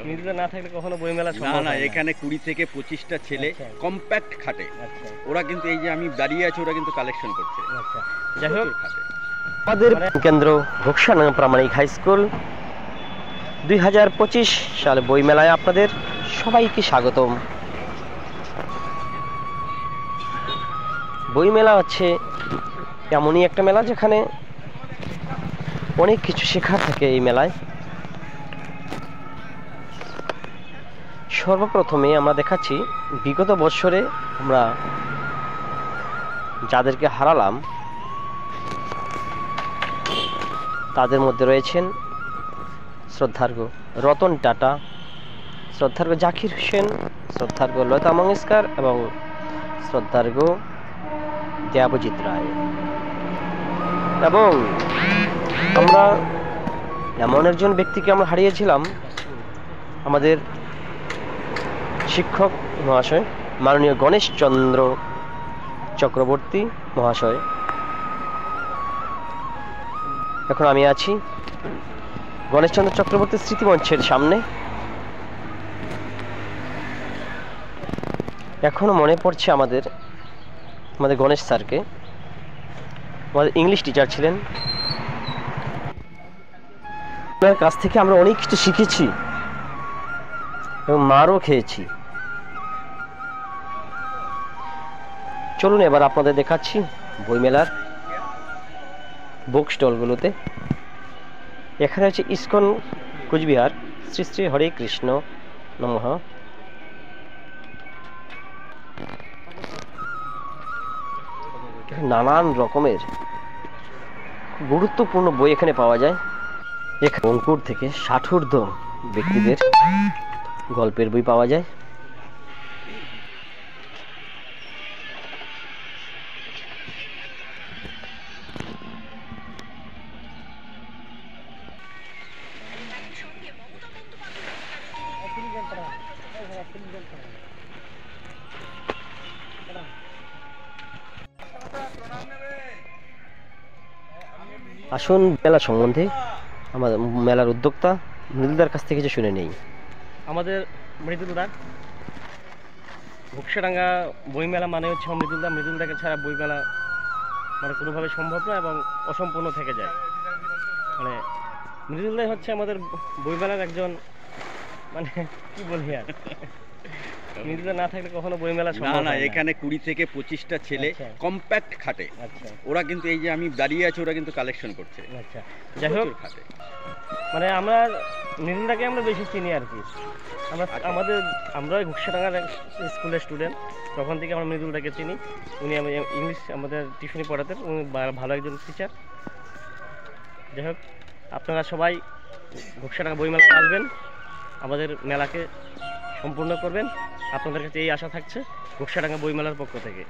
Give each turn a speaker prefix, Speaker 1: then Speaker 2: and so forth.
Speaker 1: মৃদুলদা না থাকলে কখনো বইমেলা
Speaker 2: না
Speaker 1: সম্ভব
Speaker 2: না,
Speaker 1: হয় না।
Speaker 2: এখানে 20 থেকে 25টা ছেলে
Speaker 1: আচ্ছা।
Speaker 2: কম্প্যাক্ট খাটে।
Speaker 1: আচ্ছা
Speaker 2: ওরা কিন্তু এই যে আমি দাঁড়িয়ে আছি, ওরা কিন্তু কালেকশন করছে,
Speaker 1: আচ্ছা, যাই হোক
Speaker 2: প্রচুর খাটে।
Speaker 3: আমাদের কেন্দ্র ঘোকসাডাঙ্গা প্রামাণিক হাই স্কুল 2025 সালে বইমেলায় আপনাদের সবাইকে স্বাগতম। বইমেলা হচ্ছে এমনই একটা মেলা যেখানে অনেক কিছু শেখার থাকে এই মেলায়। সর্বপ্রথমে আমরা দেখাচ্ছি বিগত বছরে আমরা যাদেরকে হারালাম তাদের মধ্যে রয়েছেন শ্রদ্ধার্ঘ রতন টাটা, শ্রদ্ধার্ঘ জাকির হোসেন, শ্রদ্ধার্ঘ লতা মঙ্গেশকর এবং শ্রদ্ধার্ঘ দেবজিৎ রায়। এবং আমরা এমন একজন ব্যক্তিকে আমরা হারিয়েছিলাম, আমাদের শিক্ষক মহাশয় মাননীয় গণেশচন্দ্র চক্রবর্তী মহাশয়। এখন আমি আছি গণেশচন্দ্র চক্রবর্তী স্মৃতিমঞ্চের সামনে। এখনো মনে পড়ছে আমাদের গণেশ স্যারকে, আমাদের ইংলিশ টিচার ছিলেন। ওনার কাছ থেকে আমরা অনেক কিছু শিখেছি এবং মারও খেয়েছি। চলুন এবার আপনাদের দেখাচ্ছি বইমেলার বুক স্টলগুলোতে। এখানে হচ্ছে ইস্কন কুচবিহার, শ্রী শ্রী হরে কৃষ্ণ নমঃ। নানান রকমের গুরুত্বপূর্ণ বই এখানে পাওয়া যায়। এখানে অঙ্কুর থেকে ষাটোর্ধ্ব ব্যক্তিদের গল্পের বই পাওয়া যায়। আসুন মেলা সম্বন্ধে আমাদের মেলার উদ্যোক্তা মৃদুলদার কাছ থেকে কিছু শুনে নেই।
Speaker 1: আমাদের মৃদুলদা, ঘোকসাডাঙ্গা বইমেলা মানে হচ্ছে মৃদুলদাকে ছাড়া বইমেলা মানে কোনোভাবে সম্ভব না এবং অসম্পূর্ণ থেকে যায়। মানে মৃদুলদাই হচ্ছে আমাদের বইমেলার একজন, মানে কি বলি আর, মৃদুলদা না থাকলে কখনো বইমেলা
Speaker 2: না
Speaker 1: সম্ভব
Speaker 2: না,
Speaker 1: হয় না।
Speaker 2: এখানে 20 থেকে 25টা ছেলে
Speaker 1: আচ্ছা।
Speaker 2: কম্প্যাক্ট খাটে।
Speaker 1: আচ্ছা
Speaker 2: ওরা কিন্তু এই যে আমি দাঁড়িয়ে আছি, ওরা কিন্তু কালেকশন করছে,
Speaker 1: আচ্ছা, যাই হোক
Speaker 2: প্রচুর খাটে।
Speaker 1: মানে আমরা মৃদুলদাকে আমরা বেশি চিনি আর কি। আমরা ঘোকসাডাঙ্গার স্কুলের স্টুডেন্ট, তখন থেকে আমরা মৃদুলদাকে চিনি। উনি ইংলিশ আমাদের টিউশনি পড়াতেন, উনি ভালো একজন টিচার। যাই হোক, আপনারা সবাই ঘোকসাডাঙ্গা বইমেলাতে আসবেন, আমাদের মেলাকে সম্পূর্ণ করবেন। আপনাদের কাছে এই আশা থাকছে ঘোকসাডাঙ্গা বইমেলার পক্ষ থেকে।